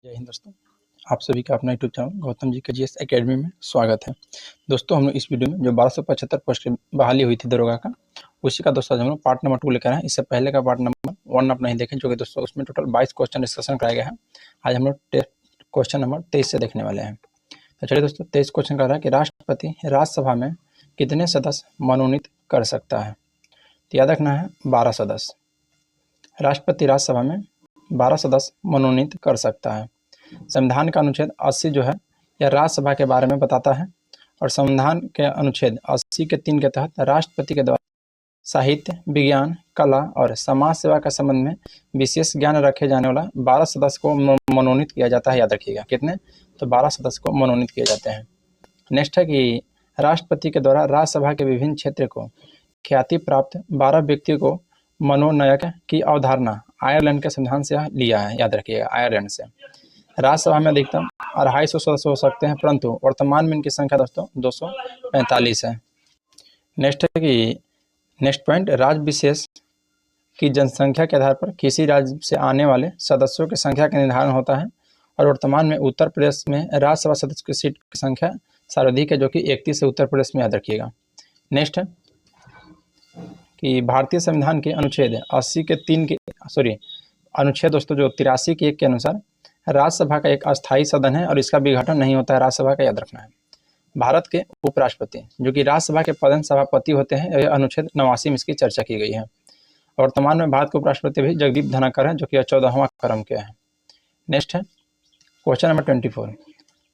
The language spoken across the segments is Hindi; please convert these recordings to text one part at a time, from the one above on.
जय हिंद दोस्तों। आप सभी का अपना यूट्यूब चैनल गौतम जी के जीएस एकेडमी में स्वागत है। दोस्तों हम लोग इस वीडियो में जो 1275 पोस्ट की बहाली हुई थी दरोगा का, उसी का दोस्तों हम लोग पार्ट नंबर 2 लेकर आए हैं। इससे पहले का पार्ट नंबर 1 आप नहीं देखें, जो कि दोस्तों उसमें टोटल 22 क्वेश्चन डिस्कशन कराया गया है। आज हम लोग क्वेश्चन नंबर 23 से देखने वाले हैं। तो चलिए दोस्तों, 23 क्वेश्चन कह रहा है कि राष्ट्रपति राज्यसभा में कितने सदस्य मनोनीत कर सकता है। तो याद रखना है 12 सदस्य। राष्ट्रपति राज्यसभा में 12 सदस्य मनोनीत कर सकता है। संविधान का अनुच्छेद 80 जो है यह राज्यसभा के बारे में बताता है, और संविधान के अनुच्छेद 80 के 3 के तहत राष्ट्रपति के द्वारा साहित्य, विज्ञान, कला और समाज सेवा के संबंध में विशेष ज्ञान रखे जाने वाला 12 सदस्य को मनोनीत किया जाता है। याद रखिएगा कितने, तो 12 सदस्य को मनोनीत किए जाते हैं। नेक्स्ट है कि राष्ट्रपति के द्वारा राज्यसभा के विभिन्न क्षेत्र को ख्याति प्राप्त 12 व्यक्तियों को मनोनयक की अवधारणा आयरलैंड के संविधान से लिया है। याद रखिएगा आयरलैंड से। राज्यसभा में अधिकतम 250 सदस्य हो सकते हैं, परंतु वर्तमान में इनकी संख्या दोस्तों 245 है। नेक्स्ट है कि नेक्स्ट पॉइंट, राज्य विशेष की जनसंख्या के आधार पर किसी राज्य से आने वाले सदस्यों की संख्या का निर्धारण होता है, और वर्तमान में उत्तर प्रदेश में राज्यसभा सदस्य की सीट की संख्या सर्वाधिक है, जो कि 31 है उत्तर प्रदेश में। याद रखिएगा। नेक्स्ट है कि भारतीय संविधान के अनुच्छेद 80 के 3 के अनुच्छेद दोस्तों जो 83 के 1 के अनुसार राज्यसभा का एक अस्थायी सदन है, और इसका विघटन नहीं होता है राज्यसभा का। याद रखना है। भारत के उपराष्ट्रपति जो कि राज्यसभा के प्रधान सभापति होते हैं, यह अनुच्छेद 89 में इसकी चर्चा की गई है। वर्तमान में भारत के उपराष्ट्रपति भी जगदीप धनखड़ है, जो कि 14वां क्रम के हैं। नेक्स्ट है क्वेश्चन नंबर 24,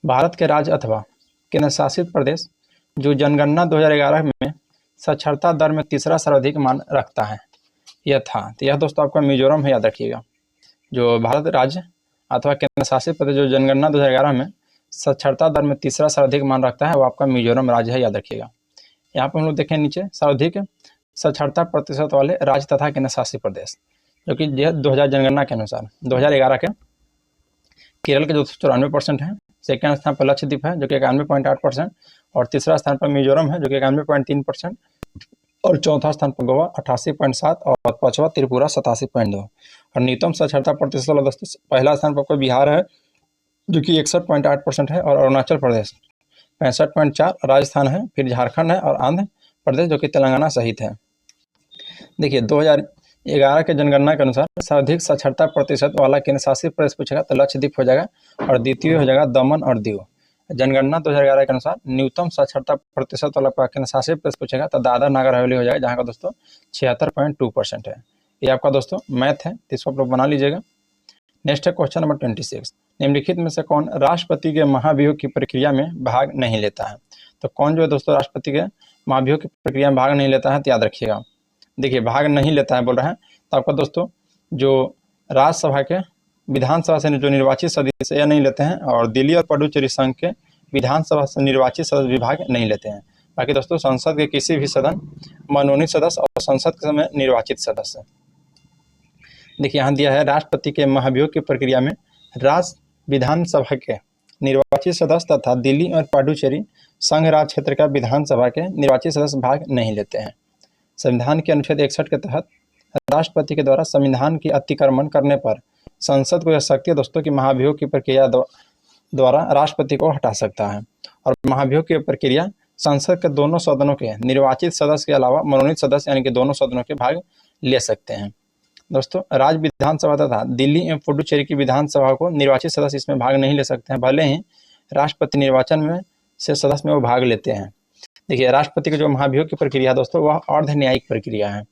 भारत के राज्य अथवा केंद्र शासित प्रदेश जो जनगणना 2011 में साक्षरता दर में तीसरा सर्वाधिक मान रखता है, यह था। तो यह दोस्तों आपका मिजोरम है। याद रखिएगा, जो भारत राज्य अथवा केंद्र शासित प्रदेश जो जनगणना 2011 में साक्षरता दर में तीसरा सर्वाधिक मान रखता है, वो आपका मिजोरम राज्य है। याद रखिएगा। यहाँ पर हम लोग देखें नीचे सर्वाधिक साक्षरता प्रतिशत वाले राज्य तथा केंद्र शासित प्रदेश, जो कि 2000 जनगणना के अनुसार 2011 के केरल के 294% है। सेकेंड स्थान पर लक्षद्वीप है, जो कि 91.8%, और तीसरा स्थान पर मिजोरम है, जो कि 91.3%, और चौथा स्थान पर गोवा 88.7, और पांचवा त्रिपुरा 87.2। और न्यूनतम साक्षरता प्रतिशत वाला दोस्तों पहला स्थान पर बिहार है, जो कि 61.8% है, और अरुणाचल प्रदेश 65.4, राजस्थान है, फिर झारखंड है, और आंध्र प्रदेश जो कि तेलंगाना सहित है। देखिए 2011 के जनगणना के अनुसार सर्वाधिक साक्षरता प्रतिशत वाला केंद्र शासित प्रदेश पूछेगा तो लक्षद्वीप हो जाएगा, और द्वितीय हो जाएगा दमन और दीव। जनगणना 2011 के अनुसार न्यूनतम साक्षरता प्रतिशत वाला केंद्र शासित प्रदेश पूछेगा तो दादरा नगर हवेली हो जाएगा, जहाँ का दोस्तों 76.2% है। ये आपका दोस्तों मैथ है, तो इसको आप लोग बना लीजिएगा। नेक्स्ट है क्वेश्चन नंबर 26, निम्नलिखित में से कौन राष्ट्रपति के महाभियोग की प्रक्रिया में भाग नहीं लेता है। तो कौन जो है दोस्तों राष्ट्रपति के महाभियोग की प्रक्रिया में भाग नहीं लेता है, तो याद रखिएगा। देखिए भाग नहीं लेता है बोल रहे हैं, तो आपका दोस्तों जो राज्यसभा के विधानसभा से जो निर्वाचित सदस्य नहीं लेते हैं, और दिल्ली और पुडुचेरी संघ के विधानसभा से निर्वाचित सदस्य भी भाग नहीं लेते हैं। बाकी दोस्तों संसद के किसी भी सदन मनोनीत सदस्य और संसद के समय निर्वाचित सदस्य। देखिए यहाँ दिया है राष्ट्रपति के महाभियोग की प्रक्रिया में राज्य विधानसभा के निर्वाचित सदस्य तथा दिल्ली और पुडुचेरी संघ राज्य क्षेत्र का विधानसभा के निर्वाचित सदस्य भाग नहीं लेते हैं। संविधान के अनुच्छेद 61 के तहत राष्ट्रपति के द्वारा संविधान की अतिक्रमण करने पर संसद को यह शक्ति दोस्तों की महाभियोग की प्रक्रिया द्वारा राष्ट्रपति को हटा सकता है, और महाभियोग की प्रक्रिया संसद के दोनों सदनों के निर्वाचित सदस्य के अलावा मनोनीत सदस्य यानी कि दोनों सदनों के भाग ले सकते हैं। दोस्तों राज्य विधानसभा तथा दिल्ली एवं पुडुचेरी की विधानसभा को निर्वाचित सदस्य इसमें भाग नहीं ले सकते हैं, भले ही राष्ट्रपति निर्वाचन में से सदस्य में वो भाग लेते हैं। देखिए राष्ट्रपति की जो महाभियोग की प्रक्रिया है दोस्तों वह अर्ध न्यायिक प्रक्रिया है।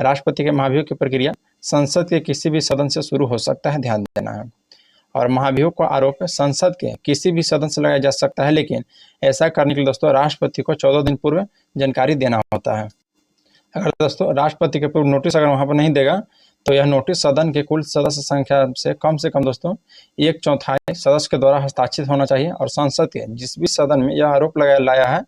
राष्ट्रपति के महाभियोग की प्रक्रिया संसद के किसी भी सदन से शुरू हो सकता है, ध्यान देना है। और महाभियोग का आरोप संसद के किसी भी सदन से लगाया जा सकता है, लेकिन ऐसा करने के लिए दोस्तों राष्ट्रपति को 14 दिन पूर्व जानकारी देना होता है। अगर दोस्तों राष्ट्रपति के पूर्व नोटिस अगर वहाँ पर नहीं देगा, तो यह नोटिस सदन के कुल सदस्य संख्या से कम दोस्तों 1/4 सदस्य के द्वारा हस्ताक्षरित होना चाहिए, और संसद के जिस भी सदन में यह आरोप लाया है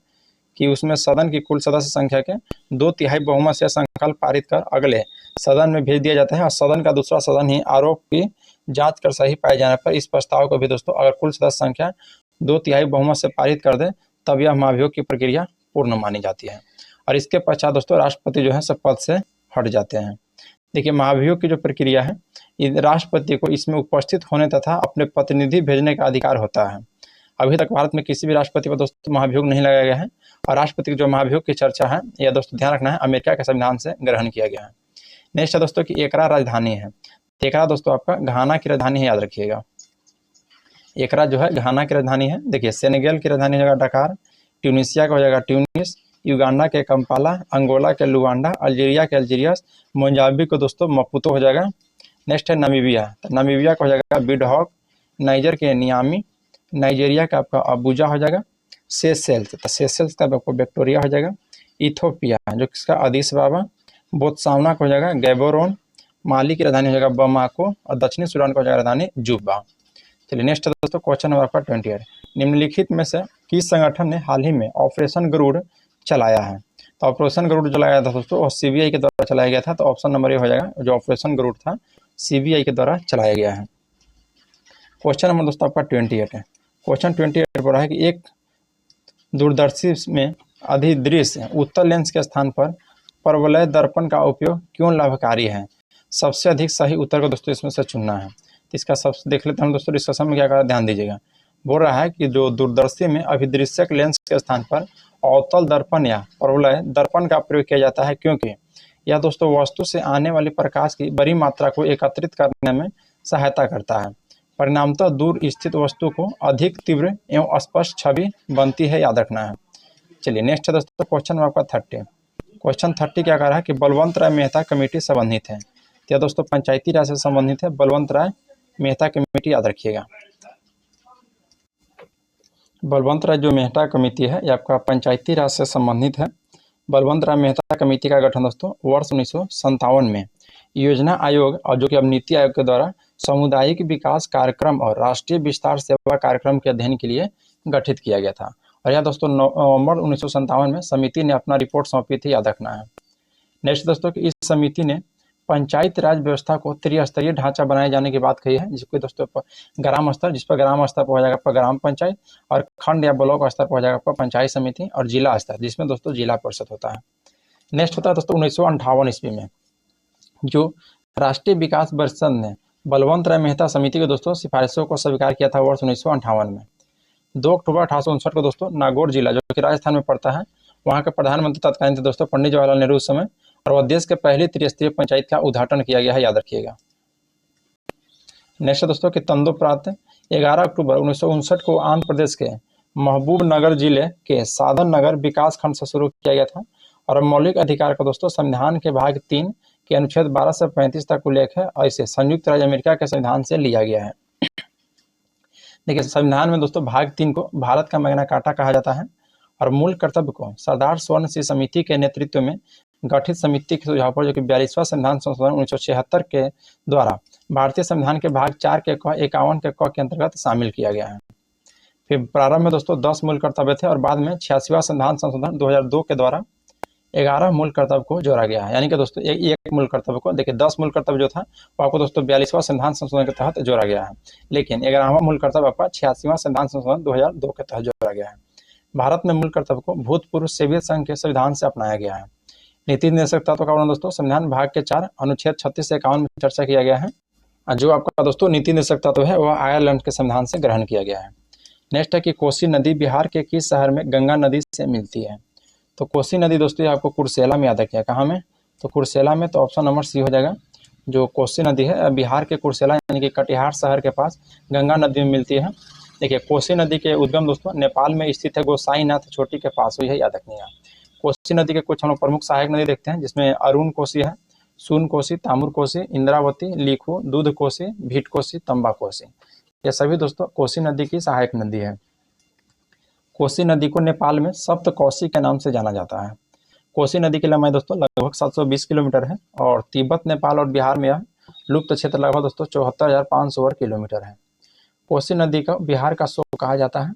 कि उसमें सदन की कुल सदस्य संख्या के 2/3 बहुमत से संकल्प पारित कर अगले सदन में भेज दिया जाता है, और सदन का दूसरा सदन ही आरोप की जांच कर सही पाए जाने पर इस प्रस्ताव को भी दोस्तों अगर कुल सदस्य संख्या 2/3 बहुमत से पारित कर दे, तब यह महाभियोग की प्रक्रिया पूर्ण मानी जाती है, और इसके पश्चात दोस्तों राष्ट्रपति जो है सब पद से हट जाते हैं। देखिए महाभियोग की जो प्रक्रिया है राष्ट्रपति को इसमें उपस्थित होने तथा अपने प्रतिनिधि भेजने का अधिकार होता है। अभी तक भारत में किसी भी राष्ट्रपति पर दोस्तों महाभियोग नहीं लगाया गया है, और राष्ट्रपति की जो महाभियोग की चर्चा है यह दोस्तों ध्यान रखना है अमेरिका के संविधान से ग्रहण किया गया है। नेक्स्ट है दोस्तों कि एकरा राजधानी है। एकरा दोस्तों आपका घाना की राजधानी है, याद रखिएगा। एकरा जो है घाना की राजधानी है। देखिए सेनेगल की राजधानी हो जाएगा डकार, ट्यूनिसिया का हो जाएगा ट्यूनिस, युगांडा के कंपाला, अंगोला के लुआंडा, अल्जीरिया के अल्जीरियस, मोजाम्बिक को दोस्तों मपुतो हो जाएगा। नेक्स्ट है नामीबिया, तो नामीबिया का हो जाएगा बिडहॉक, नाइजर के नियामी, नाइजीरिया का आपका अबूजा हो जाएगा, सेशेल्स, तो सेशेल्स का आपको विक्टोरिया हो जाएगा, इथोपिया जो किसका अदीस बाबा, बोत्सवाना का हो जाएगा गैबोरोन, माली की राजधानी हो जाएगा बमाको, और दक्षिणी सूडान का हो जाएगा राजधानी जुब्बा। चलिए नेक्स्ट है दोस्तों क्वेश्चन नंबर आपका 28, निम्नलिखित में से किस संगठन ने हाल ही में ऑपरेशन गरुड़ चलाया है? तो ऑपरेशन गरुड़ जो चलाया था दोस्तों वो सीबीआई के द्वारा चलाया गया था, तो ऑप्शन नंबर ए हो जाएगा, जो ऑपरेशन गरुड़ था सीबीआई के द्वारा चलाया गया है। क्वेश्चन नंबर दोस्तों आपका 28 है। क्वेश्चन 28 बोल रहा है कि एक दूरदर्शी में अधिदृश्य उत्तर लेंस के स्थान पर परवलय दर्पण का उपयोग क्यों लाभकारी है? सबसे अधिक सही उत्तर को दोस्तों इसमें से चुनना है। तो इसका सबसे देख लेते हैं हम दोस्तों, डिस्कशन में क्या कर ध्यान दीजिएगा। बोल रहा है कि जो दूरदर्शी में अभिदृश्यक लेंस के स्थान पर अवतल दर्पण या परवलय दर्पण का प्रयोग किया जाता है, क्योंकि यह दोस्तों वस्तु से आने वाली प्रकाश की बड़ी मात्रा को एकत्रित करने में सहायता करता है। परिणामतः दूर स्थित वस्तु को अधिक तीव्र एवं स्पष्ट छवि बनती है, याद रखना है। चलिए नेक्स्ट है दोस्तों क्वेश्चन आपका 30। क्वेश्चन 30 क्या कह रहा है कि बलवंत राय मेहता कमेटी संबंधित है। तो यह दोस्तों पंचायती राज से संबंधित है, बलवंत राय मेहता कमेटी याद रखिएगा। बलवंत राय जो मेहता कमेटी है ये आपका पंचायती राज से संबंधित है। बलवंत राय मेहता कमेटी का गठन दोस्तों वर्ष 1957 में योजना आयोग और जो कि अब नीति आयोग के द्वारा सामुदायिक विकास कार्यक्रम और राष्ट्रीय विस्तार सेवा कार्यक्रम के अध्ययन के लिए गठित किया गया था। और यह दोस्तों नवंबर 1957 में समिति ने अपना रिपोर्ट सौंपी थी, याद रखना है। नेक्स्ट दोस्तों कि इस समिति ने पंचायत राज व्यवस्था को त्रिस्तरीय ढांचा बनाए जाने की बात कही है, जिसको दोस्तों ग्राम स्तर, जिस पर ग्राम स्तर पर हो जाएगा आपका ग्राम पंचायत, और खंड या ब्लॉक स्तर पर हो जाएगा आपका पंचायत समिति, और जिला स्तर जिसमें दोस्तों जिला परिषद होता है। नेक्स्ट होता है दोस्तों 1958 ईस्वी में जो राष्ट्रीय विकास परिषद ने बलवंत राय मेहता समिति के दोस्तों सिफारिशों को स्वीकार किया था वर्ष 1958 में। 2 अक्टूबर 1859 को दोस्तों नागौर जिला जो कि राजस्थान में पड़ता है, वहाँ के प्रधानमंत्री तत्कालीन थे दोस्तों पंडित जवाहरलाल नेहरू उस समय, और वह देश के पहली त्रिस्तरीय पंचायत का उद्घाटन किया गया है, याद रखिएगा। नेक्स्ट दोस्तों कि तंदोपरांत 11 अक्टूबर 1959 को आंध्र प्रदेश के महबूब नगर जिले के साधन नगर विकास खंड से शुरू किया गया था, और मौलिक अधिकार का दोस्तों संविधान के भाग 3 के अनुच्छेद 12 से 35 तक उल्लेख है, और इसे संयुक्त राज्य अमेरिका के संविधान से लिया गया है। देखिए संविधान में दोस्तों भाग 3 को भारत का मैग्ना कार्टा कहा जाता है, और मूल कर्तव्य को सरदार स्वर्ण सिंह समिति के नेतृत्व में गठित समिति के सुझाव पर जो कि 42वां संविधान संशोधन 1976 के द्वारा भारतीय संविधान के भाग 4 के क 51 के क के अंतर्गत शामिल किया गया है। फिर प्रारंभ में दोस्तों 10 मूल कर्तव्य थे, और बाद में 86वां संविधान संशोधन 2002 के द्वारा 11 मूल कर्तव्य को जोड़ा गया है। यानी कि दोस्तों एक मूल कर्तव्य को देखिए 10 मूल कर्तव्य जो था वो आपको दोस्तों 42वां संविधान संशोधन के तहत जोड़ा गया है, लेकिन 11वां मूल कर्तव्य आपका 86वां संविधान संशोधन 2002 के तहत जोड़ा गया है। भारत में मूल कर्तव्य को भूतपूर्व सोवियत संघ के संविधान से अपनाया गया है। नीति निर्देशक तत्व का वर्णन दोस्तों संविधान भाग के 4 अनुच्छेद 36 से 51 में चर्चा किया गया है। जो आपका दोस्तों नीति निर्देशक तत्व है वह आयरलैंड के संविधान से ग्रहण किया गया है। नेक्स्ट है कि कोसी नदी बिहार के किस शहर में गंगा नदी से मिलती है? तो कोसी नदी दोस्तों आपको कुर्सेला में याद रखिएगा। कहाँ में? तो कुर्सेला में। तो ऑप्शन नंबर सी हो जाएगा। जो कोसी नदी है बिहार के कुर्सेला यानी कि कटिहार शहर के पास गंगा नदी में मिलती है। देखिए कोसी नदी के उद्गम दोस्तों नेपाल में स्थित है, गोसाईनाथ चोटी के पास हुई है, याद रखिएगा। कोसी नदी के कुछ हम लोग प्रमुख सहायक नदी देखते हैं, जिसमें अरुण कोसी है, सून कोसी, तामुर कोसी, इंद्रावती, लीखू, दूध कोसी, भीट कोसी, तंबा कोसी, ये सभी दोस्तों कोसी नदी की सहायक नदी है। कोसी नदी को नेपाल में सप्त कोसी के नाम से जाना जाता है। कोसी नदी की लंबाई दोस्तों लगभग 720 किलोमीटर है, और तिब्बत, नेपाल और बिहार में यह लुप्त क्षेत्र लगभग दोस्तों 74,500 वर्ग किलोमीटर है। कोसी नदी का बिहार का शोक कहा जाता है।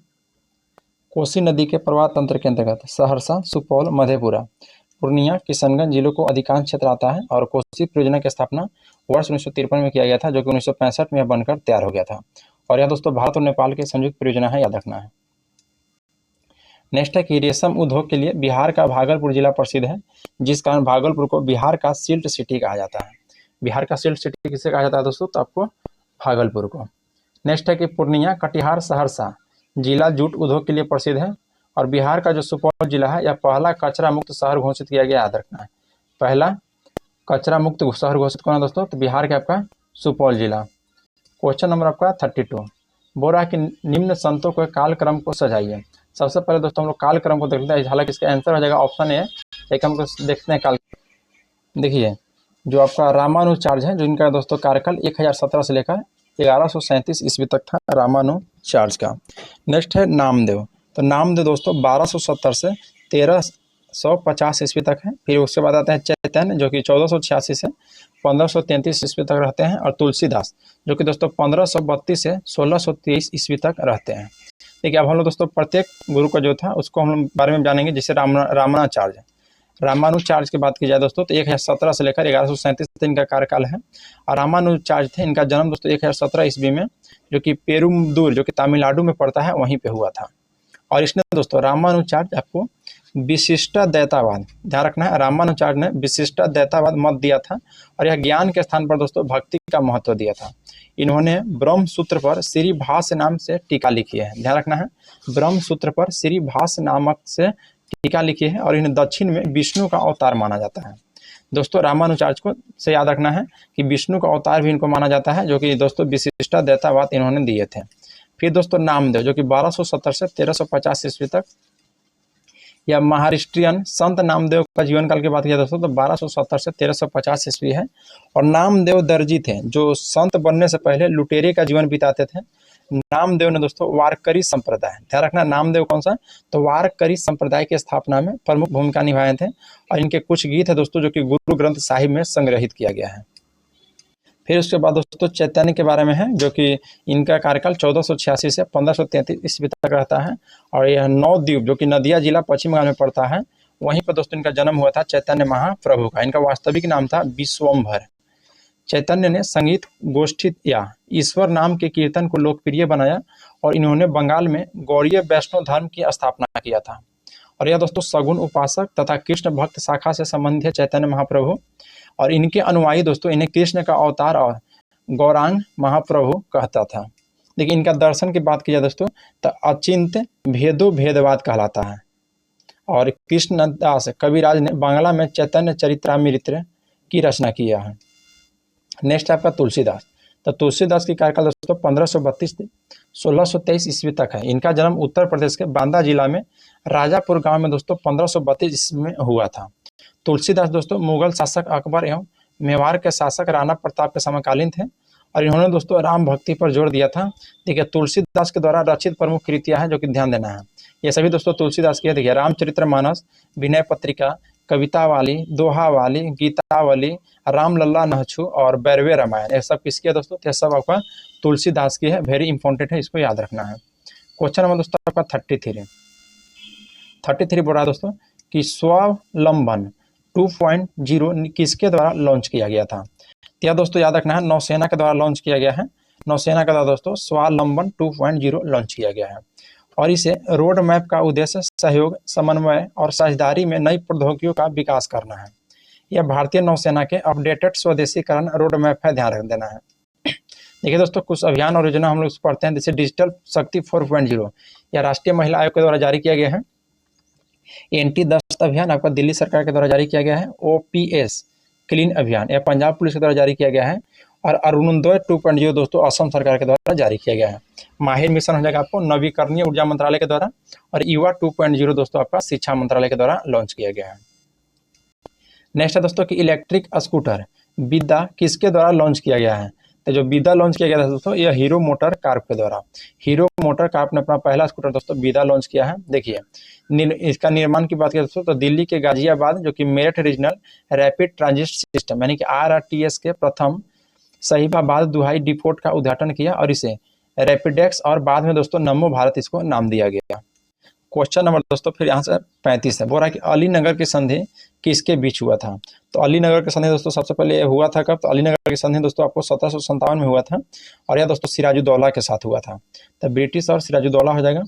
कोसी नदी के प्रवाह तंत्र के अंतर्गत सहरसा, सुपौल, मधेपुरा, पूर्णिया, किशनगंज जिलों को अधिकांश क्षेत्र आता है, और कोसी परियोजना की स्थापना वर्ष 1953 में किया गया था, जो कि 1965 में बनकर तैयार हो गया था। और यह दोस्तों भारत और नेपाल की संयुक्त परियोजना है, याद रखना है। नेक्स्ट है कि रेशम उद्योग के लिए बिहार का भागलपुर जिला प्रसिद्ध है, जिस कारण भागलपुर को बिहार का सिल्क सिटी कहा जाता है। बिहार का सिल्क सिटी किसे कहा जाता है दोस्तों, तो आपको भागलपुर को। नेक्स्ट है कि पूर्णिया, कटिहार, सहरसा जिला जूट उद्योग के लिए प्रसिद्ध है। और बिहार का जो सुपौल जिला है यह पहला कचरा मुक्त शहर घोषित किया गया, याद रखना है। पहला कचरा मुक्त शहर घोषित कौन है दोस्तों, तो बिहार के आपका सुपौल जिला। क्वेश्चन नंबर आपका 32 बोल रहा है कि निम्न संतों के कालक्रम को सजाइए। सबसे पहले दोस्तों हम लोग कालक्रम को देखते हैं, हालांकि इसका आंसर हो जाएगा ऑप्शन ए। एक हम देखते हैं काल। देखिए जो आपका रामानुजाचार्य है, जो इनका दोस्तों कार्यकाल 1017 से लेकर 1137 ईस्वी तक था, रामानुजाचार्य का। नेक्स्ट है नामदेव, तो नामदेव दोस्तों 1270 से 1350 ईस्वी तक है। फिर उसके बाद आता है चैतन्य, जो कि 1486 से 1533 ईस्वी तक रहते हैं। और तुलसीदास जो कि दोस्तों 1532 से 1623 ईस्वी तक रहते हैं। देखिए अब हम लोग दोस्तों प्रत्येक गुरु का जो था उसको हम लोग बारे में जानेंगे। जैसे रामानुजाचार्य की बात की जाए दोस्तों, तो 1017 से लेकर 1137 तक इनका कार्यकाल है। और रामानुजाचार्य थे, इनका जन्म दोस्तों 1017 ईस्वी में, जो कि पेरुमदूर, जो कि तमिलनाडु में पड़ता है, वहीं पे हुआ था। और इसने दोस्तों रामानुजाचार्य आपको विशिष्टाद्वैतवाद, ध्यान रखना है, रामानुजाचार्य ने विशिष्टाद्वैतवाद मत दिया था। और यह ज्ञान के स्थान पर दोस्तों भक्ति का महत्व दिया था। इन्होंने ब्रह्म सूत्र पर श्री भाष्य नाम से टीका लिखी है, ध्यान रखना है, ब्रह्म सूत्र पर श्री भाष्य नामक से टीका लिखी है। और इन्हें दक्षिण में विष्णु का अवतार माना जाता है। दोस्तों रामानुजाचार्य को से याद रखना है कि विष्णु का अवतार भी इनको माना जाता है, जो कि दोस्तों विशिष्टाद्वैतवाद इन्होंने दिए थे। फिर दोस्तों नामदेव, जो कि 1270 से 1350 ईस्वी तक, या महाराष्ट्रियन संत नामदेव का जीवन काल की बात किया दोस्तों, तो 1270 से 1350 ईस्वी है। और नामदेव दर्जी थे, जो संत बनने से पहले लुटेरे का जीवन बिताते थे। नामदेव ने दोस्तों वारकरी संप्रदाय, ध्यान रखना नामदेव कौन सा, तो वारकरी संप्रदाय की स्थापना में प्रमुख भूमिका निभाए थे। और इनके कुछ गीत है दोस्तों जो कि गुरु ग्रंथ साहिब में संग्रहित किया गया है। फिर उसके बाद दोस्तों चैतन्य के बारे में है, जो कि इनका कार्यकाल 1486 से 1533 ईस्वी तक रहता है। और यह नवद्वीप, जो कि नदिया जिला पश्चिम बंगाल में पड़ता है, वहीं पर दोस्तों इनका जन्म हुआ था चैतन्य महाप्रभु का। इनका वास्तविक नाम था विश्वम्भर। चैतन्य ने संगीत गोष्ठी या ईश्वर नाम के कीर्तन को लोकप्रिय बनाया। और इन्होंने बंगाल में गौड़ीय वैष्णव धर्म की स्थापना किया था। और यह दोस्तों सगुन उपासक तथा कृष्ण भक्त शाखा से संबंधित है चैतन्य महाप्रभु। और इनके अनुयायी दोस्तों इन्हें कृष्ण का अवतार और गौरांग महाप्रभु कहता था। देखिए इनका दर्शन की बात की जाए दोस्तों, तो अचिंत्य भेदो भेदवाद कहलाता है। और कृष्णदास कविराज ने बांग्ला में चैतन्य चरित्रामृत की रचना किया है। नेक्स्ट आपका तुलसीदास, तो तुलसीदास की कार्यकाल दोस्तों 1532 से 1623 ईस्वी तक है। इनका जन्म उत्तर प्रदेश के बांदा जिला में राजापुर गांव में दोस्तों 1532 ईस्वी में हुआ था। तुलसीदास दोस्तों मुगल शासक अकबर एवं मेवाड़ के शासक राणा प्रताप के समकालीन थे। और इन्होंने दोस्तों राम भक्ति पर जोर दिया था। देखिए तुलसीदास के द्वारा रचित प्रमुख कृतियां हैं, जो कि ध्यान देना है, ये सभी दोस्तों तुलसीदास की है। देखिए रामचरितमानस, विनय पत्रिका, कवितावाली, दोहावाली, गीतावली, रामलल्ला नहछू और बैरवे रामायण, ये सब किसकी है दोस्तों, ये सब आपका तुलसीदास की है। वेरी इंपॉर्टेंट है, इसको याद रखना है। क्वेश्चन नंबर दोस्तों आपका 33 बोल रहा है दोस्तों कि स्वावलंबन 2.0 किसके द्वारा लॉन्च किया गया था। यह दोस्तों याद रखना है नौसेना के द्वारा लॉन्च किया गया है। नौसेना के द्वारा दोस्तों स्वावलंबन 2.0 लॉन्च किया गया है। और इसे रोड मैप का उद्देश्य सहयोग, समन्वय और साझेदारी में नई प्रौद्योगिकियों का विकास करना है। यह भारतीय नौसेना के अपडेटेड स्वदेशीकरण रोड मैप है, ध्यान रख देना है। देखिए दोस्तों कुछ अभियान और योजना हम लोग पढ़ते हैं, जैसे डिजिटल शक्ति 4.0 यह राष्ट्रीय महिला आयोग के द्वारा जारी किया गया है। एंटी दस्त अभियान आपका दिल्ली सरकार के द्वारा जारी किया गया है। OPS क्लीन अभियान यह पंजाब पुलिस के द्वारा जारी किया गया है। और अरुणोदय 2.0 दोस्तों असम सरकार के द्वारा जारी किया गया है। माहिर मिशन हो जाएगा आपको नवीकरणीय ऊर्जा मंत्रालय के द्वारा। और युवा 2.0 दोस्तों आपका शिक्षा मंत्रालय के द्वारा लॉन्च किया गया है। नेक्स्ट है दोस्तों कि इलेक्ट्रिक स्कूटर विदा किसके द्वारा लॉन्च किया गया है। तो जो विदा लॉन्च किया गया था दोस्तों यह हीरो मोटर कार्प के द्वारा। हीरो मोटर कार्प ने अपना पहला स्कूटर दोस्तों विदा लॉन्च किया है। देखिए इसका निर्माण की बात करें दोस्तों, तो दिल्ली के गाजियाबाद, जो कि Meerut regional rapid transit system यानी कि RRTS के प्रथम सहीबाबाद दुहाई डिपोट का उद्घाटन किया। और इसे रैपिडेक्स और बाद में दोस्तों नमो भारत इसको नाम दिया गया। क्वेश्चन नंबर दोस्तों फिर यहाँ से 35 है, बोल रहा है कि अलीनगर की संधि किसके बीच हुआ था। तो अलीनगर की संधि दोस्तों सबसे पहले हुआ था कब, तो अलीनगर की संधि दोस्तों आपको 1757 में हुआ था। और यह दोस्तों सिराजुद्दौला के साथ हुआ था। तो ब्रिटिश और सिराजुद्दौला हो जाएगा।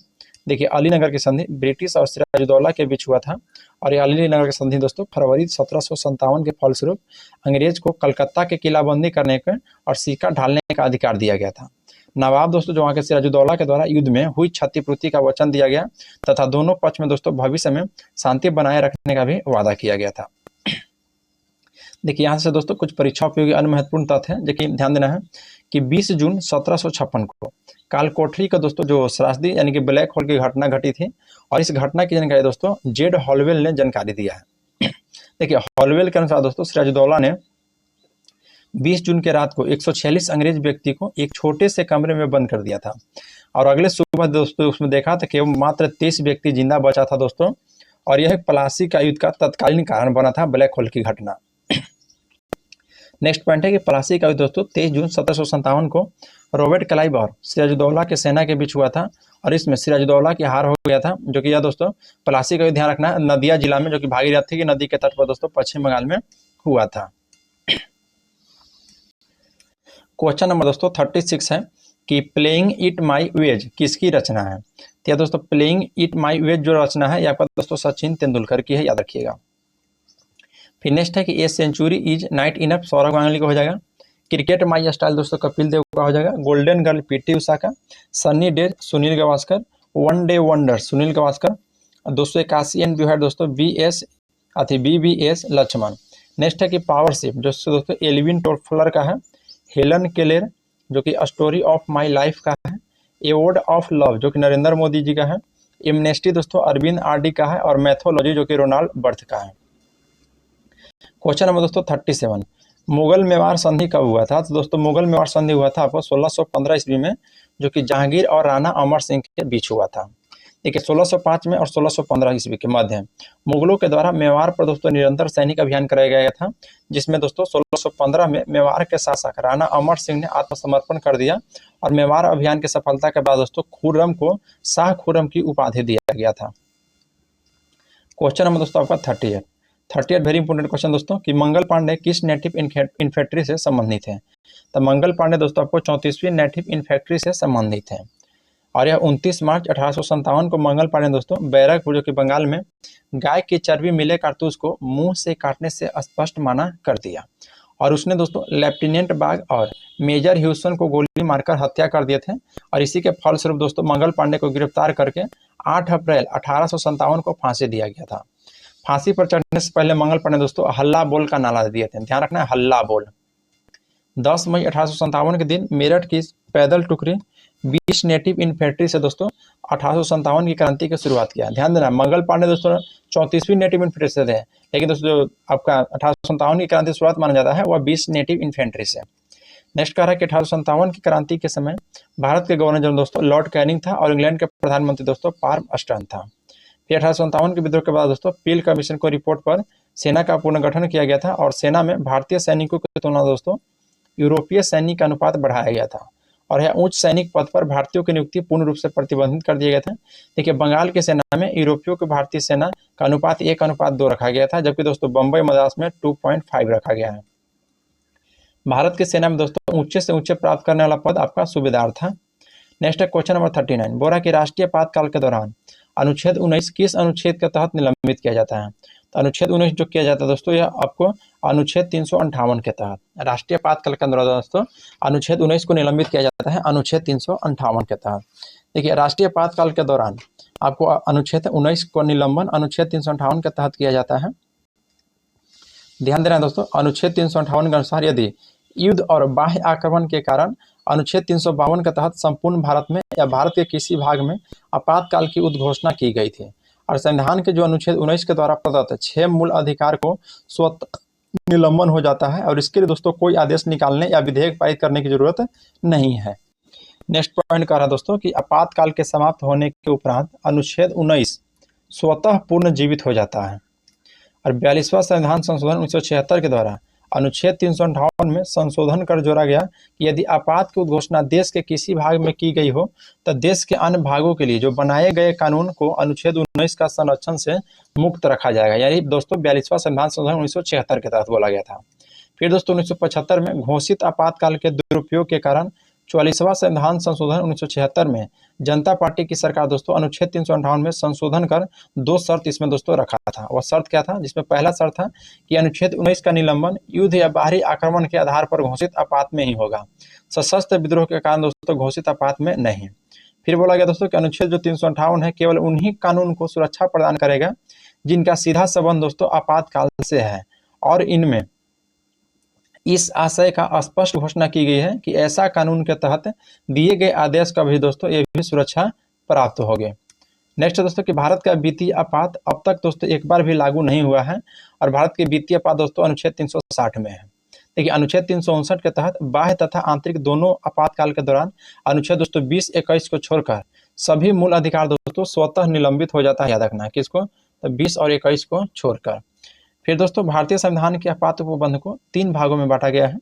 देखिए अलीनगर की संधि ब्रिटिश और सिराजुद्दौला के बीच हुआ था और ये अलीनगर की संधि दोस्तों फरवरी 1757 के फलस्वरूप अंग्रेज को कलकत्ता के किलाबंदी करने के और सिक्का ढालने का अधिकार दिया गया था। नवाब दोस्तों जो वहाँ के सिराजुद्दौला के द्वारा युद्ध में हुई क्षतिपूर्ति का वचन दिया गया तथा दोनों पक्ष में दोस्तों भविष्य में शांति बनाए रखने का भी वादा किया गया था। देखिए यहाँ से दोस्तों कुछ परीक्षा उपयोगी अन्य महत्वपूर्ण तथ्य है, देखिए ध्यान देना है कि 20 जून 1756 को कालकोठरी का दोस्तों जो त्रासदी यानी कि ब्लैक होल की घटना घटी थी और इस घटना की जानकारी दोस्तों जेड हॉलवेल ने जानकारी दिया है। देखिए हॉलवेल के अनुसार दोस्तों सिराजुद्दौला ने 20 जून के रात को 146 अंग्रेज व्यक्ति को एक छोटे से कमरे में बंद कर दिया था और अगले सुबह दोस्तों उसमें देखा था कि मात्र 23 व्यक्ति जिंदा बचा था दोस्तों और यह प्लासी का युद्ध का तत्कालीन कारण बना था ब्लैक होल की घटना। नेक्स्ट पॉइंट है कि प्लासी का युद्ध दोस्तों 23 जून 1757 को रॉबर्ट क्लाइव और सिराजुद्दौला के सेना के बीच हुआ था और इसमें सिराजुद्दौला की हार हो गया था, जो कि यह दोस्तों प्लासी का युद्ध ध्यान रखना है नदिया जिला में जो कि भागीरथी की नदी के तट पर दोस्तों पश्चिम बंगाल में हुआ था। क्वेश्चन नंबर दोस्तों 36 है कि प्लेइंग इट माई वेज किसकी रचना है। तो दोस्तों प्लेइंग इट माई वेज जो रचना है यह पर दोस्तों सचिन तेंदुलकर की है, याद रखिएगा। फिर नेक्स्ट है कि a century is night enough Sourav Ganguly का हो जाएगा। क्रिकेट माई स्टाइल दोस्तों कपिल देव का हो जाएगा। गोल्डन गर्ल पीटी उषा का। Sunny day Sunil Gavaskar. One day wonder Sunil Gavaskar. 281 एन दोस्तों BBS लक्ष्मण। नेक्स्ट है कि पावरशिप जो दोस्तों एल्विन टोफलर का है। हेलन केलर जो कि स्टोरी ऑफ माई लाइफ का है। एवॉर्ड ऑफ लव जो कि नरेंद्र मोदी जी का है। एमनेस्टी दोस्तों अरविंद आरडी का है और मैथोलॉजी जो कि रोनाल्ड बर्थ का है। क्वेश्चन नंबर दोस्तों 37 मुगल मेवाड़ संधि कब हुआ था। तो दोस्तों मुगल मेवाड़ संधि हुआ था आपको 1615 ईस्वी में जो कि जहांगीर और राणा अमर सिंह के बीच हुआ था। देखिए 1605 में और 1615 ईस्वी के मध्य मुगलों के द्वारा मेवाड़ पर दोस्तों निरंतर सैनिक अभियान कराया गया था, जिसमें दोस्तों 1615 में मेवाड़ के शासक राणा अमर सिंह ने आत्मसमर्पण कर दिया और मेवाड़ अभियान की सफलता के बाद दोस्तों खुर्रम को शाह खुर्रम की उपाधि दिया गया था। क्वेश्चन नंबर दोस्तों आपका 38 वेरी इंपोर्टेंट क्वेश्चन दोस्तों कि मंगल पांडे किस नेटिव इन्फेंट्री से संबंधित है। तो मंगल पांडे दोस्तों आपको 34वीं नेटिव इन्फेंट्री से संबंधित है और यह 29 मार्च 1857 को मंगल पांडे दोस्तों बैरकपुर जो कि बंगाल में गाय की चर्बी मिले कारतूस को मुंह से काटने से स्पष्ट माना कर दिया और उसने दोस्तों लेफ्टिनेंट बाग और मेजर ह्यूसन को गोली मारकर हत्या कर दिए थे और इसी के फलस्वरूप दोस्तों मंगल पांडे को गिरफ्तार करके 8 अप्रैल 1857 को फांसी दिया गया था। फांसी पर चढ़ने से पहले मंगल पांडे दोस्तों हल्ला बोल का नारा दिए थे, ध्यान रखना है हल्ला बोल। 10 मई 1857 के दिन मेरठ की पैदल टुकड़ी 20 नेटिव इन्फेंट्री से दोस्तों 1857 की क्रांति की शुरुआत किया। ध्यान देना मंगल पांडे दोस्तों 34वीं नेटिव इन्फेंट्री से थे, लेकिन दोस्तों जो आपका 1857 की क्रांति की शुरुआत माना जाता है वह 20 नेटिव इन्फेंट्री से। नेक्स्ट कह रहा है कि 1857 की क्रांति के समय भारत के गवर्नर जनरल दोस्तों लॉर्ड कैनिंग था और इंग्लैंड के प्रधानमंत्री दोस्तों पार्म अस्टन था। फिर 1857 के विद्रोह के बाद दोस्तों पील कमीशन को रिपोर्ट पर सेना का पुनर्गठन किया गया था और सेना में भारतीय सैनिकों की तुलना दोस्तों यूरोपीय सैनिक का अनुपात बढ़ाया गया था और यह उच्च सैनिक पद पर भारतीयों की नियुक्ति पूर्ण रूप से प्रतिबंधित कर दिए गए थे। देखिए बंगाल की सेना में यूरोपियों की भारतीय सेना का अनुपात 1:2 रखा गया था, जबकि दोस्तों बम्बई मद्रास में 2.5 रखा गया है। भारत की सेना में दोस्तों ऊंचे से ऊंचे प्राप्त करने वाला पद आपका सूबेदार था। नेक्स्ट है क्वेश्चन नंबर 39 बोरा की राष्ट्रीय आपातकाल के दौरान अनुच्छेद 19 किस अनुच्छेद के तहत निलंबित किया जाता है। तो अनुच्छेद 19 जो किया जाता है दोस्तों यह आपको अनुच्छेद 358 के तहत राष्ट्रीय आपातकाल के दौरान दोस्तों अनुच्छेद 19 को निलंबित किया जाता है अनुच्छेद 358 के तहत। देखिए राष्ट्रीय आपातकाल के दौरान आपको अनुच्छेद 19 को निलंबन अनुच्छेद 358 के तहत किया जाता है। ध्यान देना दोस्तों अनुच्छेद 358 के अनुसार यदि युद्ध और बाह्य आक्रमण के कारण अनुच्छेद 352 के तहत संपूर्ण भारत में या भारत के किसी भाग में आपातकाल की उद्घोषणा की गई थी और संविधान के जो अनुच्छेद 19 के द्वारा प्रदत्त 6 मूल अधिकार को स्वतः निलंबन हो जाता है और इसके लिए दोस्तों कोई आदेश निकालने या विधेयक पारित करने की जरूरत नहीं है। नेक्स्ट पॉइंट कह रहा है दोस्तों कि आपातकाल के समाप्त होने के उपरांत अनुच्छेद 19 स्वतः पूर्ण जीवित हो जाता है और 42वां संविधान संशोधन 1976 के द्वारा अनुच्छेद 358 में संशोधन कर जोड़ा गया कि यदि आपात की उद्घोषणा देश के किसी भाग में की गई हो तो देश के अन्य भागों के लिए जो बनाए गए कानून को अनुच्छेद 19 का संरक्षण से मुक्त रखा जाएगा। यानी दोस्तों 42वां संविधान संशोधन 1976 के तहत बोला गया था। फिर दोस्तों 1975 में घोषित आपातकाल के दुरुपयोग के कारण 44वां संविधान संशोधन 1976 में जनता पार्टी की सरकार दोस्तों अनुच्छेद 358 में संशोधन कर 2 शर्त इसमें दोस्तों रखा था। वह शर्त क्या था, जिसमें पहला शर्त था कि अनुच्छेद 19 का निलंबन युद्ध या बाहरी आक्रमण के आधार पर घोषित आपात में ही होगा, सशस्त्र विद्रोह के कारण दोस्तों घोषित आपात में नहीं। फिर बोला गया दोस्तों कि अनुच्छेद जो 358 है केवल उन्हीं कानून को सुरक्षा प्रदान करेगा जिनका सीधा संबंध दोस्तों आपातकाल से है, और इनमें इस आशय का स्पष्ट घोषणा की गई है कि ऐसा कानून के तहत दिए गए आदेश का भी दोस्तों ये भी सुरक्षा प्राप्त होगी। नेक्स्ट दोस्तों कि भारत का वित्तीय आपात अब तक दोस्तों एक बार भी लागू नहीं हुआ है, और भारत के वित्तीय आपात दोस्तों अनुच्छेद 360 में है। देखिए अनुच्छेद 359 के तहत बाह्य तथा आंतरिक दोनों आपातकाल के दौरान अनुच्छेद दोस्तों 20-21 को छोड़कर सभी मूल अधिकार दोस्तों स्वतः निलंबित हो जाता है। याद रखना किसको, तो 20 और 21 को छोड़कर। फिर दोस्तों भारतीय संविधान के आपात उपबंध को 3 भागों में बांटा गया है,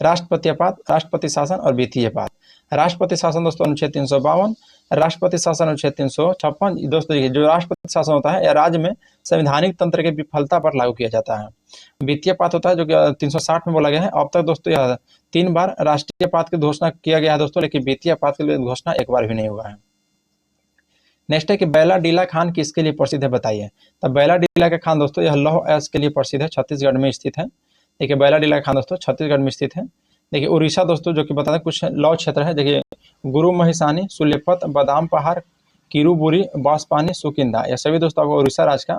राष्ट्रपति आपात, राष्ट्रपति शासन और वित्तीय आपात। राष्ट्रपति शासन दोस्तों अनुच्छेद 352, राष्ट्रपति शासन अनुच्छेद 356। दोस्तों जो राष्ट्रपति शासन होता है यह राज्य में संवैधानिक तंत्र के विफलता पर लागू किया जाता है। वित्तीय आपात होता है जो कि 360 में बोला गया है। अब तक दोस्तों यह 3 बार राष्ट्रीय आपात की घोषणा किया गया है दोस्तों, लेकिन वित्तीय आपात के लिए घोषणा एक बार भी नहीं हुआ है। नेक्स्ट है कि बैला डीला खान किसके लिए प्रसिद्ध है, बताइए। तो बैला डीला का खान दोस्तों यह लौह अयस्क के लिए प्रसिद्ध है, छत्तीसगढ़ में स्थित है। देखिए बैला डीला खान दोस्तों छत्तीसगढ़ में स्थित है। देखिए उड़ीसा दोस्तों जो कि बता दें कुछ लौह क्षेत्र है। देखिए गुरु महिसानी, सुलेपत, बादाम पहाड़, किरुबुरी, बांसपानी, सुकिंदा, यह सभी दोस्तों आपको उड़ीसा राज्य का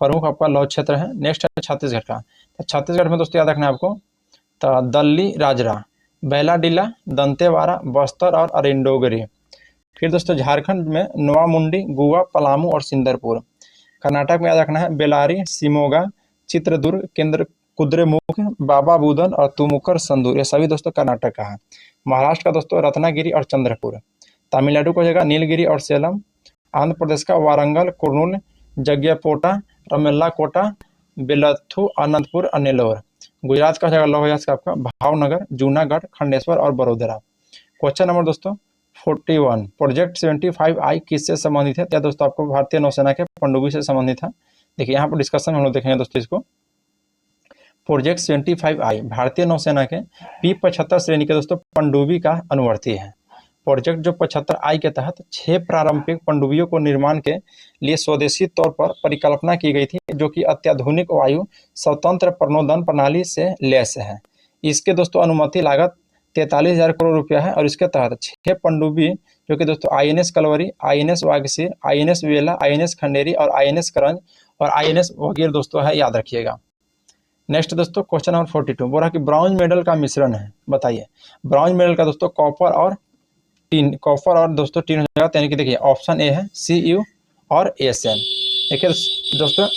प्रमुख आपका लौह क्षेत्र है। नेक्स्ट है छत्तीसगढ़ का। तो छत्तीसगढ़ में दोस्तों याद रखना है आपको, तो दल्ली राजरा, बैला डीला, दंतेवाड़ा, बस्तर और अरिंडोगरी। फिर दोस्तों झारखंड में नोवामुंडी, गुआ, पलामू और सिंदरपुर। कर्नाटक में याद रखना है बेलारी, सिमोगा, चित्रदुर्ग, केंद्र कुद्रेमुख, बाबा बुदन और तुमुकर संदूर, ये सभी दोस्तों कर्नाटक का है। महाराष्ट्र का दोस्तों रत्नागिरी और चंद्रपुर। तमिलनाडु का जगह नीलगिरी और सेलम। आंध्र प्रदेश का वारंगल, कुर्नूल, जग्गियापोटा, रमेल्लाकोटा, बेलथू, अनंतपुर और नेल्लोर। गुजरात का जगह लौह अयस्क आपका भावनगर, जूनागढ़, खंडेश्वर और बड़ोदरा। क्वेश्चन नंबर दोस्तों 41, प्रोजेक्ट 75I किससे संबंधित है? दोस्तों आपको भारतीय नौसेना के पनडुब्बी से संबंधित है। देखिए यहाँ पर डिस्कशन हम लोग देखेंगे दोस्तों इसको। प्रोजेक्ट 75I भारतीय नौसेना के P-75 श्रेणी के दोस्तों पनडुब्बी का अनुवर्ती है। प्रोजेक्ट जो 75I के तहत 6 पारंपरिक पनडुब्बियों को निर्माण के लिए स्वदेशी तौर पर परिकल्पना की गई थी, जो कि अत्याधुनिक वायु स्वतंत्र प्रणोदन प्रणाली से लैस है। इसके दोस्तों अनुमति लागत 43,000 करोड़ रुपया है, और इसके तहत 6 पनडुब्बी जो कि दोस्तों INS Kalvari, INS Vagir, INS वेला, INS खंडेरी और INS करंज और INS वगैरह दोस्तों है, याद रखिएगा। नेक्स्ट दोस्तों क्वेश्चन नंबर 42 बोला कि ब्रॉन्ज मेडल का मिश्रण है, बताइए। ब्रॉन्ज मेडल का दोस्तों कॉपर और दोस्तों टीन हो जाएगा, यानी कि देखिए ऑप्शन ए है Cu और SN। देखिए दोस्तों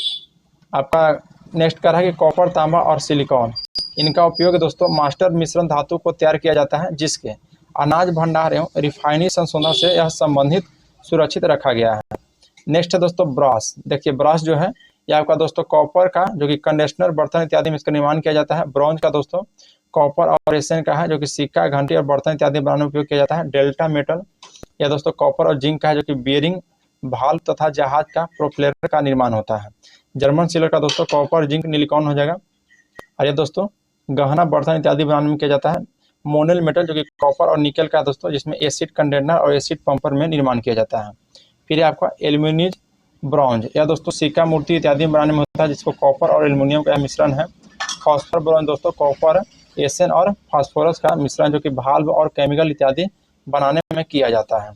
आपका नेक्स्ट का है कि कॉपर, तांबा और सिलिकॉन, इनका उपयोग दोस्तों मास्टर मिश्रण धातु को तैयार किया जाता है, जिसके अनाज भंडार एवं रिफाइनरी संशोधन से यह संबंधित सुरक्षित रखा गया है। नेक्स्ट है दोस्तों ब्रास। देखिए ब्रास जो है यह आपका दोस्तों कॉपर का जो कि कंडीशनर, बर्तन इत्यादि में इसका निर्माण किया जाता है। ब्रॉन्ज का दोस्तों कॉपर और SN का है, जो कि सिक्का, घंटी और बर्तन इत्यादि बनाने में उपयोग किया जाता है। डेल्टा मेटल यह दोस्तों कॉपर और जिंक का है, जो कि बियरिंग, भाल्व तथा जहाज का प्रोपेलर का निर्माण होता है। जर्मन सिल्वर का दोस्तों कॉपर, जिंक, निलिकॉन हो जाएगा। और ये दोस्तों गहना, बर्तन इत्यादि बनाने में किया जाता है। मोनल मेटल जो कि कॉपर और निकल का दोस्तों, जिसमें एसिड कंटेनर और एसिड पंपर में निर्माण किया जाता है। फिर आपका एल्यूमिनियम ब्रॉन्ज, यह दोस्तों सिक्का, मूर्ति इत्यादि बनाने में होता है, जिसको कॉपर और एल्यूमिनियम का मिश्रण है। फॉस्फर ब्रॉन्ज दोस्तों कॉपर, SN और फास्फोरस का मिश्रण, जो कि भाल्व और केमिकल इत्यादि बनाने में किया जाता है।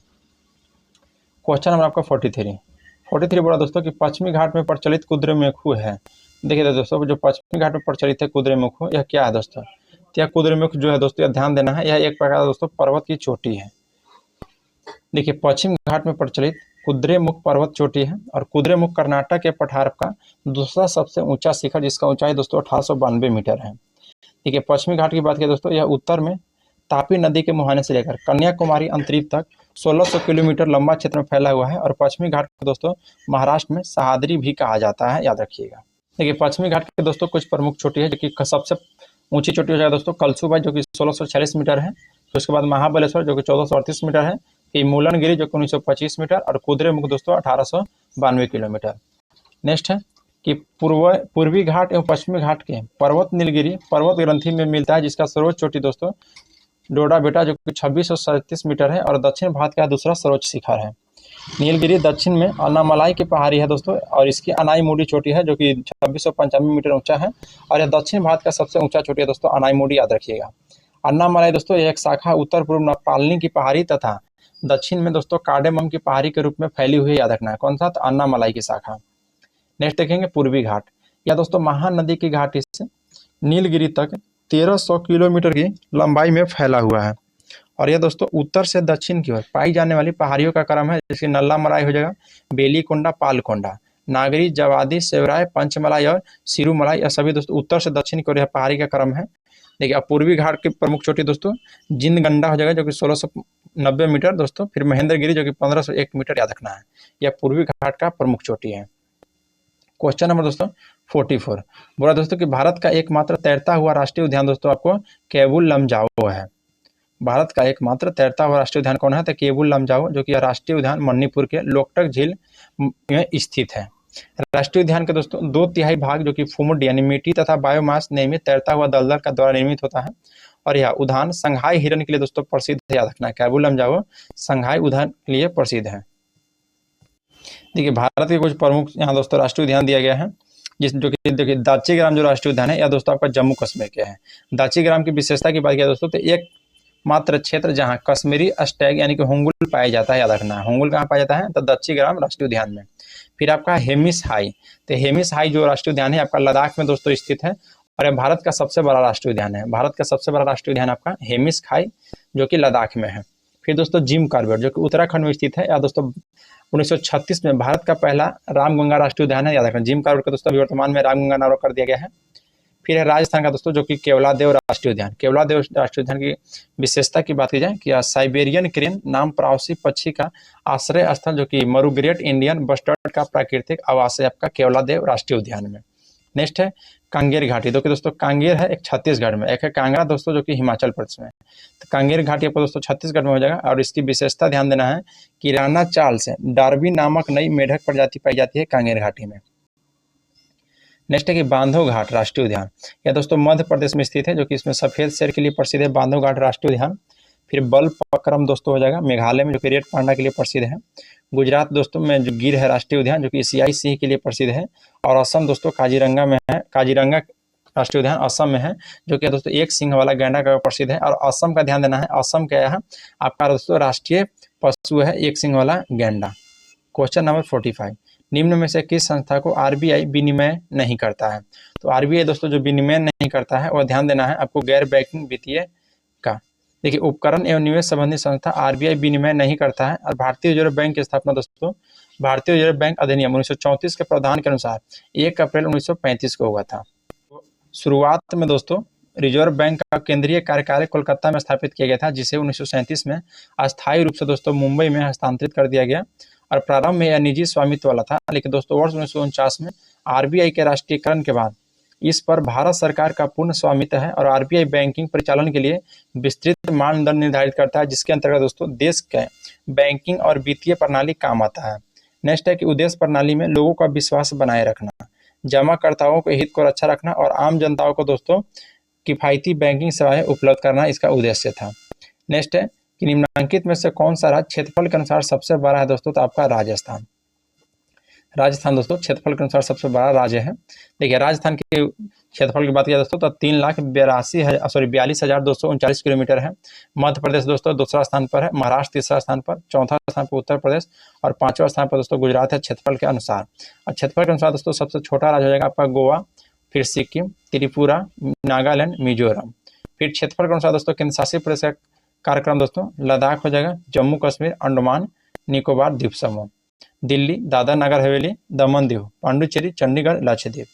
क्वेश्चन नंबर आपका 43 बोला दोस्तों कि पश्चिमी घाट में प्रचलित कुद्रेमुख है। देखिए दोस्तों जो पश्चिमी घाट में प्रचलित है कुद्रेमुख, यह क्या है दोस्तों? यह कुद्रेमुख जो है दोस्तों यह ध्यान देना है, यह एक प्रकार दोस्तों पर्वत की चोटी है। देखिए पश्चिम घाट में प्रचलित कुद्रेमुख पर्वत चोटी है, और कुद्रेमुख कर्नाटक के पठार का दूसरा सबसे ऊंचा शिखर, जिसका ऊंचाई दोस्तों 1892 मीटर है। देखिए पश्चिमी घाट की बात करें दोस्तों, यह उत्तर में तापी नदी के मुहाने से लेकर कन्याकुमारी अंतरिक्ष तक 1600 किलोमीटर लंबा क्षेत्र में फैला हुआ है, और पश्चिमी घाट को दोस्तों महाराष्ट्र में सह्याद्री भी कहा जाता है, याद रखिएगा। देखिए पश्चिमी घाट के दोस्तों कुछ प्रमुख चोटी है, जो कि सबसे ऊंची चोटी हो जाएगा दोस्तों कलसूबाई, जो कि 1646 मीटर है। तो उसके बाद महाबलेश्वर जो कि 1438 मीटर है, कि मूलनगिरी जो कि 1925 मीटर, और कुद्रेमुख दोस्तों 1892 किलोमीटर। नेक्स्ट है कि पूर्वी घाट एवं पश्चिमी घाट के पर्वत नीलगिरी पर्वत ग्रंथि में मिलता है, जिसका सर्वोच्च चोटी दोस्तों डोडा बेटा जो कि 2637 मीटर है और दक्षिण भारत का दूसरा सर्वोच्च शिखर है। नीलगिरी दक्षिण में अन्नामलाई की पहाड़ी है दोस्तों, और इसकी अनाईमुडी चोटी है जो कि 2695 मीटर ऊंचा है, और यह दक्षिण भारत का सबसे ऊंचा चोटी है दोस्तों, अनाईमुडी याद रखिएगा। अन्नामलाई दोस्तों एक शाखा उत्तर पूर्व नेपालनी की पहाड़ी तथा दक्षिण में दोस्तों कार्डेमम की पहाड़ी के रूप में फैली हुई है, याद रखना है। कौन सा? तो अन्नामलाई की शाखा। नेक्स्ट देखेंगे पूर्वी घाट। यह दोस्तों महानदी की घाटी से नीलगिरी तक 1300 किलोमीटर की लंबाई में फैला हुआ है, और यह दोस्तों उत्तर से दक्षिण की ओर पाई जाने वाली पहाड़ियों का क्रम है, जैसे नल्लामलाई हो जाएगा, बेलीकोंडा, पालकोंडा, नागरी, जवादी, सेवराय, पंचमलाई और सिरुमलाई, यह सभी दोस्तों उत्तर से दक्षिण की ओर पहाड़ी का क्रम है। देखिए अब पूर्वी घाट की प्रमुख चोटी दोस्तों जिंदगंडा हो जाएगा जो कि 1690 मीटर दोस्तों, फिर महेंद्रगिरी जो कि 1501 मीटर, याद रखना है। यह पूर्वी घाट का प्रमुख चोटी है। क्वेश्चन नंबर दोस्तों 44 बोला दोस्तों कि भारत का एकमात्र तैरता हुआ राष्ट्रीय उद्यान दोस्तों आपको केबुल लमजाओ है। भारत का एकमात्र तैरता हुआ राष्ट्रीय उद्यान कौन है? तो केबुल लमजाओ, जो कि राष्ट्रीय उद्यान मणिपुर के लोकटक झील में स्थित है। राष्ट्रीय उद्यान के दोस्तों 2/3 भाग जो कि फुमुड यानी मिट्टी तथा बायोमास निर्मित तैरता हुआ दलदल का द्वारा निर्मित होता है, और यह उद्यान संघाई हिरन के लिए दोस्तों प्रसिद्ध है, याद रखना है। केबुल लमजाओ संघाई उद्यान के लिए प्रसिद्ध है। देखिए भारत के कुछ प्रमुख यहाँ दोस्तों राष्ट्रीय उद्यान दिया गया है, जिस जो कि देखिए दाचीग्राम जो राष्ट्रीय उद्यान है यह दोस्तों आपका जम्मू कश्मीर के है। दाचीग्राम की विशेषता की बात किया दोस्तों तो एक मात्र क्षेत्र जहां कश्मीरी स्टैग यानी कि होंगुल पाया जाता है, याद रखना है। होंगुल कहाँ पाया जाता है? तो दाचीग्राम राष्ट्रीय उद्यान में। फिर आपका हेमिस हाई, तो हेमिस हाई जो राष्ट्रीय उद्यान है आपका लद्दाख में दोस्तों स्थित है, और यह भारत का सबसे बड़ा राष्ट्रीय उद्यान है। भारत का सबसे बड़ा राष्ट्रीय उद्यान आपका हेमिस हाई जो कि लद्दाख में है। फिर दोस्तों जिम कॉर्बेट जो कि उत्तराखंड में स्थित है, या दोस्तों 1936 में भारत का पहला रामगंगा राष्ट्रीय उद्यान है, याद रखना। जिम कॉर्बेट का दोस्तों वर्तमान में रामगंगा नाम कर दिया गया है। फिर है राजस्थान का दोस्तों जो कि केवलादेव राष्ट्रीय उद्यान। केवलादेव राष्ट्रीय उद्यान की विशेषता की बात की जाए कि साइबेरियन क्रेन नाम प्रवासी पक्षी का आश्रय स्थल जो कि मरुग्रेट इंडियन बस्टर्ड का प्राकृतिक आवास है आपका केवलादेव राष्ट्रीय उद्यान में। नेक्स्ट है कांगेर घाटी, जो कि दोस्तों कांगेर है एक छत्तीसगढ़ में, एक है कांगड़ा दोस्तों जो कि हिमाचल प्रदेश में। तो कांगेर घाटी आपको दोस्तों छत्तीसगढ़ में हो जाएगा, और इसकी विशेषता ध्यान देना है कि राना चाल से डार्बी नामक नई मेढक प्रजाति पाई जाती है कांगेर घाटी में। नेक्स्ट है कि बांधव घाट राष्ट्रीय उद्यान, यह दोस्तों मध्य प्रदेश में स्थित है, जो कि इसमें सफेद शेर के लिए प्रसिद्ध है बांधव घाट राष्ट्रीय उद्यान। फिर बलपक्रम दोस्तों हो जाएगा मेघालय में, जो कि रेड पांडा के लिए प्रसिद्ध है। गुजरात दोस्तों में जो गिर है राष्ट्रीय उद्यान जो कि एशियाई सिंह के लिए प्रसिद्ध है, और असम दोस्तों काजीरंगा में है, काजीरंगा राष्ट्रीय उद्यान असम में है, जो कि दोस्तों एक सिंह वाला गैंडा का प्रसिद्ध है। और असम का ध्यान देना है, असम का है आपका दोस्तों राष्ट्रीय पशु है एक सिंह वाला गैंडा। क्वेश्चन नंबर 45 निम्न में से किस संस्था को आरबीआई विनिमय नहीं करता है? तो आरबीआई दोस्तों जो विनिमय नहीं करता है वह ध्यान देना है आपको गैर बैंकिंग वित्तीय का। देखिए उपकरण एवं निवेश संबंधी संस्था आरबीआई विनिमय नहीं करता है, और भारतीय रिजर्व बैंक की स्थापना दोस्तों भारतीय रिजर्व बैंक अधिनियम 1934 के प्रावधान के अनुसार 1 अप्रैल 1935 को हुआ था। शुरुआत में दोस्तों रिजर्व बैंक का केंद्रीय कार्यालय कोलकाता में स्थापित किया गया था, जिसे 1937 में अस्थायी रूप से दोस्तों मुंबई में हस्तांतरित कर दिया गया, और प्रारंभ में यह निजी स्वामित्व वाला था। लेकिन दोस्तों वर्ष 1949 में आरबीआई के राष्ट्रीयकरण के बाद इस पर भारत सरकार का पूर्ण स्वामित्व है, और आरबीआई बैंकिंग परिचालन के लिए विस्तृत मानदंड निर्धारित करता है, जिसके अंतर्गत दोस्तों देश के बैंकिंग और वित्तीय प्रणाली काम आता है। नेक्स्ट है कि उद्देश्य प्रणाली में लोगों का विश्वास बनाए रखना, जमाकर्ताओं के हित को रक्षा रखना और आम जनताओं को दोस्तों किफायती बैंकिंग सेवाएं उपलब्ध करना इसका उद्देश्य था। नेक्स्ट है कि निम्नलिखित में से कौन सा राज्य क्षेत्रफल के अनुसार सबसे बड़ा है दोस्तों? तो आपका राजस्थान। राजस्थान दोस्तों क्षेत्रफल के अनुसार सबसे बड़ा राज्य है। देखिए राजस्थान के क्षेत्रफल की बात किया दोस्तों तो 3,42,239 किलोमीटर है। मध्य प्रदेश दोस्तों दूसरा स्थान पर है, महाराष्ट्र तीसरा स्थान पर, चौथा स्थान पर उत्तर प्रदेश, और पांचवा स्थान पर दोस्तों गुजरात है क्षेत्रफल के अनुसार। और क्षेत्रफल के अनुसार दोस्तों सबसे छोटा राज्य हो जाएगा आपका गोवा, फिर सिक्किम, त्रिपुरा, नागालैंड, मिजोरम। फिर क्षेत्रफल के अनुसार दोस्तों केंद्र शासित प्रदेश का कार्यक्रम दोस्तों लद्दाख हो जाएगा, जम्मू कश्मीर, अंडमान निकोबार द्वीप समूह, दिल्ली, दादरा नगर हवेली, दमन दीव, पांडुचेरी, चंडीगढ़, लक्षद्वीप।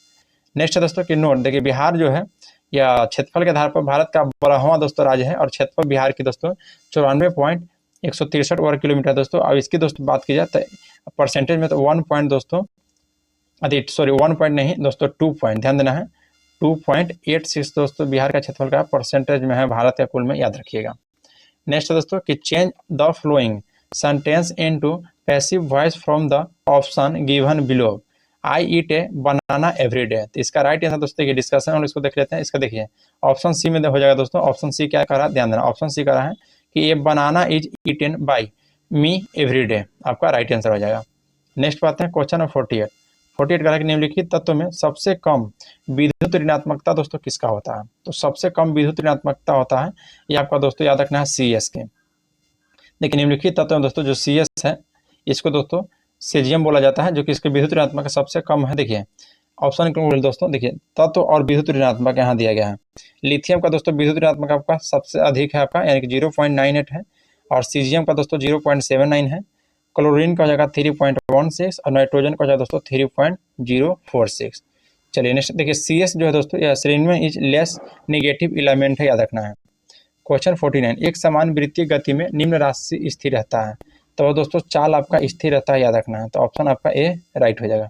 नेक्स्ट है दोस्तों कि नोट देखिए बिहार जो है या क्षेत्रफल के आधार पर भारत का 12वां दोस्तों राज्य है, और क्षेत्रफल बिहार की दोस्तों 94.163 वर्ग किलोमीटर दोस्तों। अब इसकी दोस्तों बात की जाए तो परसेंटेज में तो 1 पॉइंट दोस्तों 1 पॉइंट नहीं दोस्तों 2 पॉइंट ध्यान देना है, 2.86 दोस्तों बिहार का क्षेत्रफल का परसेंटेज में है भारत के कुल में, याद रखिएगा। नेक्स्ट दोस्तों कि change the flowing sentence into passive voice from the option given below. I eat A banana every day. तो इसका राइट आंसर दोस्तों देखिए डिस्कशन और इसको देख लेते हैं। इसका देखिए ऑप्शन सी में हो जाएगा दोस्तों। ऑप्शन सी क्या कर रहा है, ध्यान देना, ऑप्शन सी कर रहा है कि a banana is eaten by me every day, आपका राइट आंसर हो जाएगा। नेक्स्ट बात है क्वेश्चन नंबर 48। 48 कह रहा है कि निम्नलिखित तत्व में सबसे कम विद्युत ऋणात्मकता दोस्तों किसका होता है। तो सबसे कम विद्युत ऋणात्मकता होता है, ये आपका दोस्तों याद रखना है सी एस के। देखिए निम्नलिखित तत्व में दोस्तों जो सी एस है इसको दोस्तों सेजियम बोला जाता है, जो कि इसके विद्युत ऋणात्मक सबसे कम है। देखिए ऑप्शन दोस्तों देखिए तत्व और विद्युत ऋणात्मक यहाँ दिया गया है। लिथियम का दोस्तों विद्युत ऋणात्मक आपका सबसे अधिक है आपका, यानी कि 0.98 है, और सीजियम का दोस्तों 0.79 है। क्लोरीन का हो जाएगा 3.16 और नाइट्रोजन का हो जाएगा दोस्तों 3.046। चलिए नेक्स्ट देखिए सी एस जो है दोस्तों यह श्रेणी में इज लेस नेगेटिव एलिमेंट है, याद रखना है। क्वेश्चन 49। एक समान वृत्तीय गति में निम्न राशि स्थिर रहता है, तो दोस्तों चाल आपका स्थिर रहता है, याद रखना है। तो ऑप्शन आपका ए राइट हो जाएगा।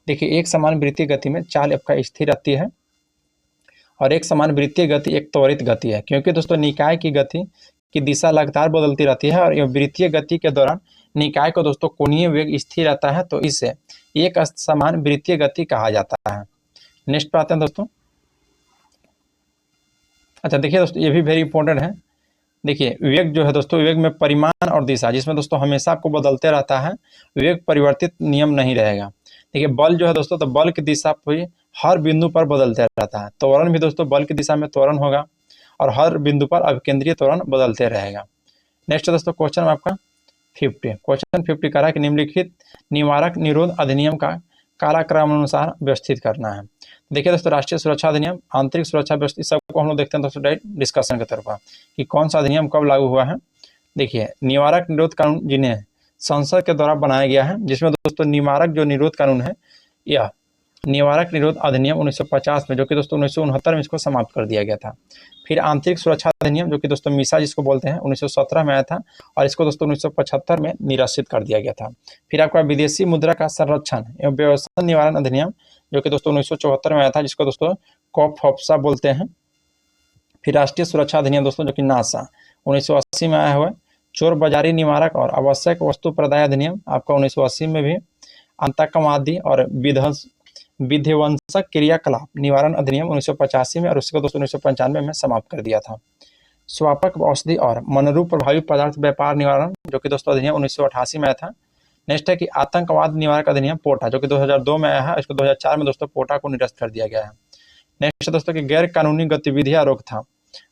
देखिए एक समान वृत्तीय गति में चाल आपका स्थिर रहती है, और एक समान वृत्तीय गति एक त्वरित गति है, क्योंकि दोस्तों निकाय की गति की दिशा लगातार बदलती रहती है, और वृत्तीय गति के दौरान निकाय को दोस्तों कोणीय वेग स्थिर रहता है, तो इसे एक समान वृत्तीय गति कहा जाता है। नेक्स्ट पे आते हैं दोस्तों। अच्छा देखिए दोस्तों ये भी वेरी इंपॉर्टेंट है। देखिए वेग जो है दोस्तों, वेग में परिमाण और दिशा, जिसमें दोस्तों हमेशा आपको बदलते रहता है, वेग परिवर्तित नियम नहीं रहेगा। देखिए बल जो है दोस्तों, तो बल की दिशा पे हर बिंदु पर बदलते रहता है। त्वरण भी दोस्तों बल की दिशा में त्वरण होगा, और हर बिंदु पर अभिकेंद्रीय त्वरण बदलते रहेगा। नेक्स्ट दोस्तों क्वेश्चन आपका 50। क्वेश्चन 50 कह रहा है कि निम्नलिखित निवारक निरोध अधिनियम का कालक्रम अनुसार व्यवस्थित करना है। देखिए दोस्तों राष्ट्रीय सुरक्षा अधिनियम, आंतरिक सुरक्षा व्यवस्था, सबको हम लोग देखते हैं दोस्तों डायरेक्ट डिस्कशन के तौर पर कि कौन सा अधिनियम कब लागू हुआ है। देखिए निवारक निरोध कानून जिन्हें संसद के द्वारा बनाया गया है, जिसमें दोस्तों निवारक जो निरोध कानून है या निवारक निरोध अधिनियम 1950 में, जो कि दोस्तों 1969 में इसको समाप्त कर दिया गया था। फिर आंतरिक सुरक्षा अधिनियम, जो कि दोस्तों मीसा जिसको बोलते हैं, 1917 में आया था, और इसको दोस्तों 1975 में निरसित कर दिया गया था। फिर आपका विदेशी मुद्रा का संरक्षण एवं व्यवस्था निवारण अधिनियम, जो कि दोस्तों 1974 में आया था, जिसको दोस्तों कॉफसा बोलते हैं। फिर राष्ट्रीय सुरक्षा अधिनियम दोस्तों, जो कि नासा 1980 में आया हुआ है। चोर बाजारी निवारक और आवश्यक वस्तु प्रदाय अधिनियम आपका 1980 में भी। आतंकवादी और विध्वंसक क्रियाकलाप निवारण अधिनियम 1985 में, और उसको दोस्तों 1995 में समाप्त कर दिया था। स्वापक औषधि और मनोरूप प्रभावी पदार्थ व्यापार निवारण, जो कि दोस्तों अधिनियम 1988 में आया था। नेक्स्ट है कि आतंकवाद निवारक अधिनियम पोटा, जो कि 2002 में आया है, इसको 2004 में दोस्तों पोटा को निरस्त कर दिया गया है। नेक्स्ट दोस्तों की गैर कानूनी गतिविधियां रोकथाम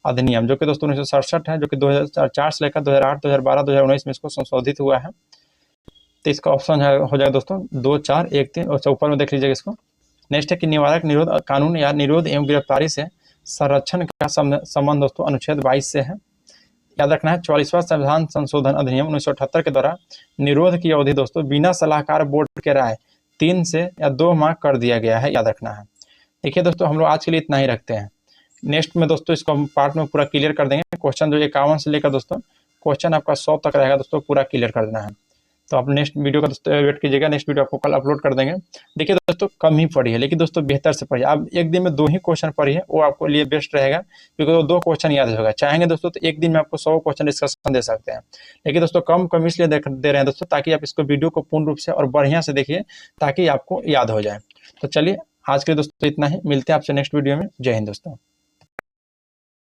अधिनियम, जो कि दोस्तों 1967 है, जो कि 2004 से लेकर 2008, 2012, 2019 में इसको संशोधित हुआ है। तो इसका ऑप्शन हो जाएगा दोस्तों 2, 4, 1, 3, और ऊपर में देख लीजिएगा इसको। नेक्स्ट है कि निवारक निरोध कानून या निरोध एवं गिरफ्तारी से संरक्षण का संबंध दोस्तों अनुच्छेद 22 से है, याद रखना है। 44वां संविधान संशोधन अधिनियम 1978 के द्वारा निरोध की अवधि दोस्तों बिना सलाहकार बोर्ड के राय 3 से या 2 माह कर दिया गया है, याद रखना है। देखिए दोस्तों हम लोग आज के लिए इतना ही रखते हैं। नेक्स्ट में दोस्तों इसको हम पार्ट में पूरा क्लियर कर देंगे। क्वेश्चन जो 51 से लेकर दोस्तों क्वेश्चन आपका 100 तक रहेगा दोस्तों, पूरा क्लियर कर देना है। तो आप नेक्स्ट वीडियो का दोस्तों वेट कीजिएगा, नेक्स्ट वीडियो आपको कल अपलोड कर देंगे। देखिए दोस्तों कम ही पढ़िए, लेकिन दोस्तों बेहतर से पढ़िए। आप एक दिन में 2 ही क्वेश्चन पढ़िए, वो आपको लिए बेस्ट रहेगा, क्योंकि वो 2 क्वेश्चन याद होगा। चाहेंगे दोस्तों तो एक दिन में आपको 100 क्वेश्चन डिस्कशन दे सकते हैं, लेकिन दोस्तों कम इसलिए दे रहे हैं दोस्तों, ताकि आप इसको वीडियो को पूर्ण रूप से और बढ़िया से देखिए, ताकि आपको याद हो जाए। तो चलिए आज के लिए दोस्तों इतना ही, मिलते हैं आपसे नेक्स्ट वीडियो में। जय हिंद दोस्तों।